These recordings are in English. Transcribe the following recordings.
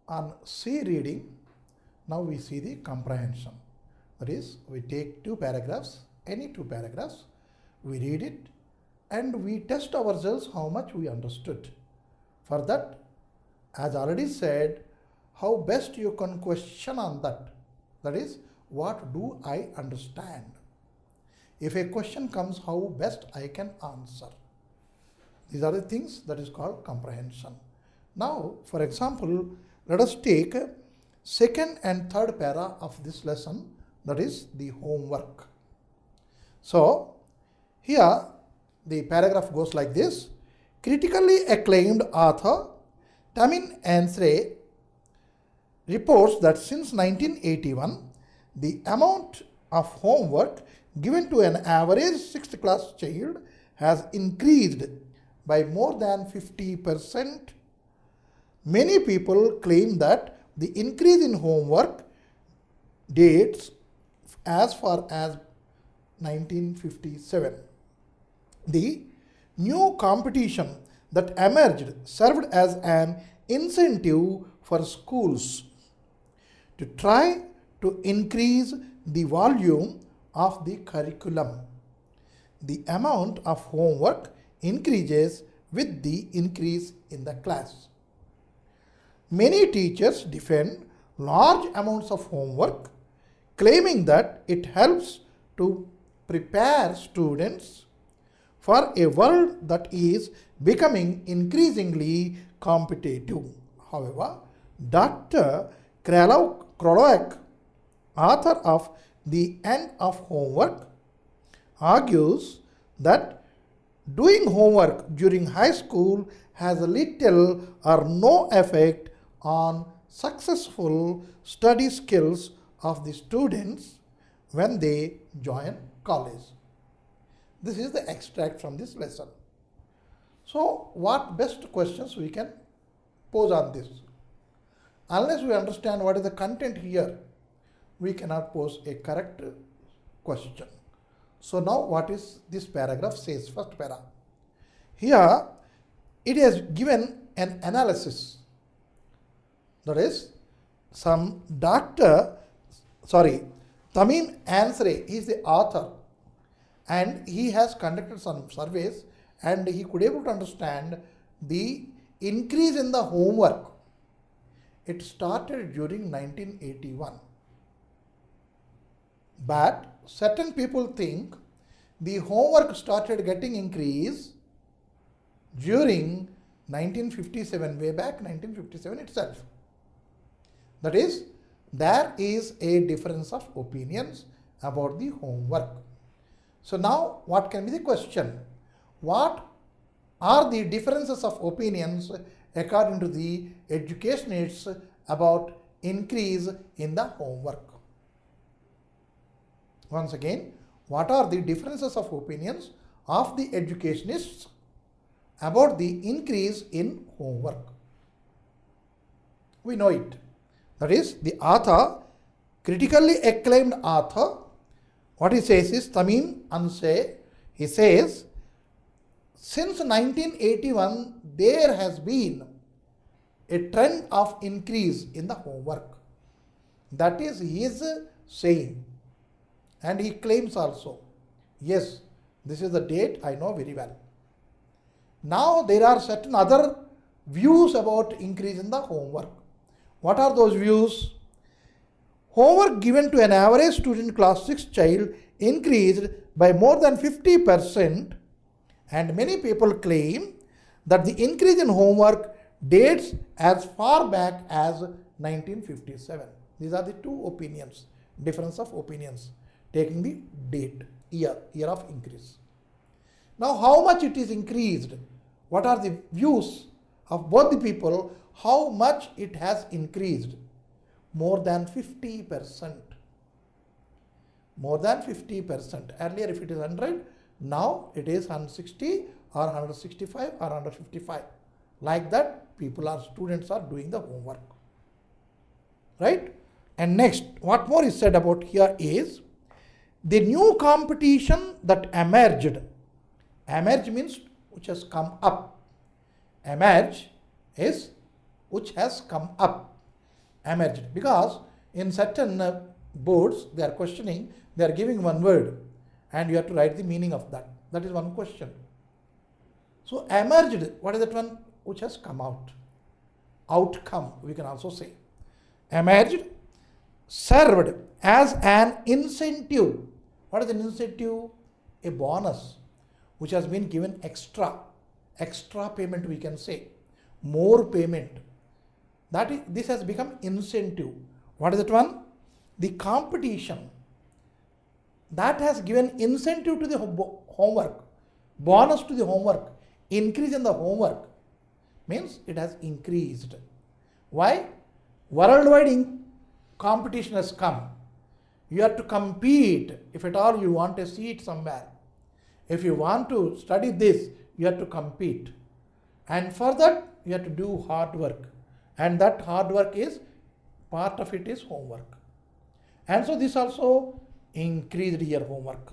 on C reading, now we see the comprehension. That is, we take two paragraphs, any two paragraphs, we read it and we test ourselves how much we understood. For that, as already said, how best you can question on that. That is, what do I understand? If a question comes, how best I can answer. These are the things that is called comprehension. Now, for example, let us take second and third para of this lesson, that is the homework. So, here the paragraph goes like this. Critically acclaimed author Tamim Ansari reports that since 1981, the amount of homework given to an average 6th class child has increased by more than 50%. Many people claim that the increase in homework dates as far as 1957. The new competition that emerged served as an incentive for schools to try to increase the volume of the curriculum. The amount of homework increases with the increase in the class. Many teachers defend large amounts of homework, claiming that it helps to prepare students for a world that is becoming increasingly competitive. However, Dr. Kraloak, author of The End of Homework, argues that doing homework during high school has little or no effect on successful study skills of the students when they join college. This is the extract from this lesson. So, what best questions we can pose on this? Unless we understand what is the content here, we cannot pose a correct question. So now what is this paragraph says? First para. Here it has given an analysis. That is, Tamim Ansari is the author and he has conducted some surveys and he could able to understand the increase in the homework. It started during 1981. But certain people think the homework started getting increased during 1957, way back 1957 itself. That is, there is a difference of opinions about the homework. So now what can be the question? What are the differences of opinions according to the educationists about increase in the homework? Once again, what are the differences of opinions of the educationists about the increase in homework? We know it. That is, the author, critically acclaimed author, what he says is Tamim Ansari. He says, since 1981, there has been a trend of increase in the homework. That is his saying. And he claims also, yes, this is the date I know very well. Now there are certain other views about increase in the homework. What are those views? Homework given to an average student class 6 child increased by more than 50%, and many people claim that the increase in homework dates as far back as 1957. These are the two opinions, difference of opinions, taking the date, year of increase. Now, how much it is increased? What are the views of both the people? How much it has increased? More than 50%. More than 50%. Earlier, if it is 100, now it is 160 or 165 or 155. Like that, students are doing the homework. Right? And next, what more is said about here is the new competition that emerged. Emerge means which has come up. Emerge is which has come up. emerged, because in certain boards they are questioning, they are giving one word and you have to write the meaning of that. That is one question. So emerged, what is that one? Which has come out. Outcome, we can also say. Emerged, served as an incentive. What is an incentive? A bonus which has been given extra payment, we can say, more payment. That is, this has become incentive. What is that one? The competition that has given incentive to the homework, bonus to the homework, increase in the homework, means it has increased. Why? Worldwide competition has come. You have to compete if at all you want a seat somewhere. If you want to study this, you have to compete. And for that, you have to do hard work. And that hard work is, part of it is homework. And so this also increased your homework.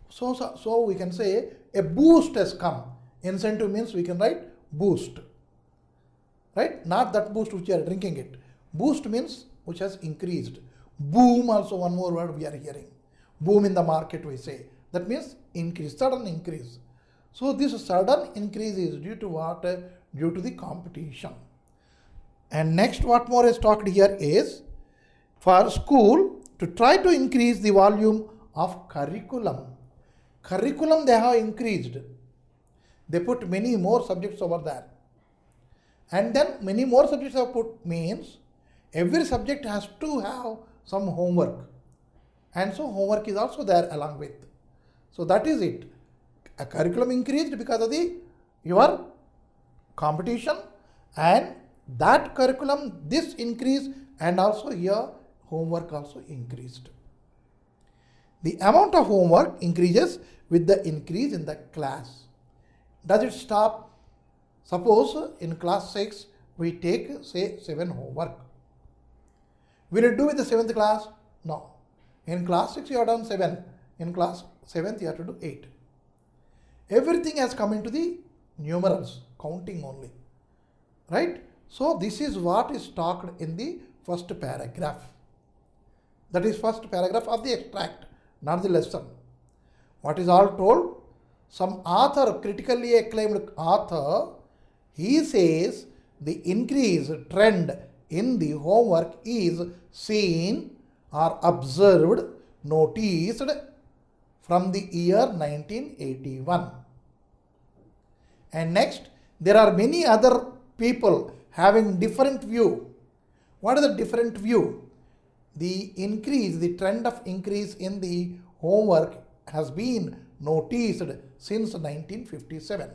So we can say a boost has come. Incentive means we can write boost. Right? Not that boost which you are drinking it. Boost means which has increased. Boom, also one more word we are hearing. Boom in the market, we say. That means increase, sudden increase. So this sudden increase is due to what? Due to the competition. And next, what more is talked here is, for school to try to increase the volume of curriculum. Curriculum they have increased. They put many more subjects over there. And then many more subjects have put means every subject has to have some homework. And so homework is also there along with. So that is it. A curriculum increased because of your competition, and that curriculum, this increase, and also your homework also increased. The amount of homework increases with the increase in the class. Does it stop? Suppose in class 6 we take, say, 7 homework. Will it do with the 7th class? No. In class 6 you have done 7. In class 7th you have to do 8. Everything has come into the numerals, counting only. Right? So this is what is talked in the first paragraph. That is first paragraph of the extract, not the lesson. What is all told? Some author, critically acclaimed author, he says the increased trend in the homework is seen or observed, noticed from the year 1981. And next, there are many other people having different view. What is the different view? The increase, the trend of increase in the homework has been noticed since 1957.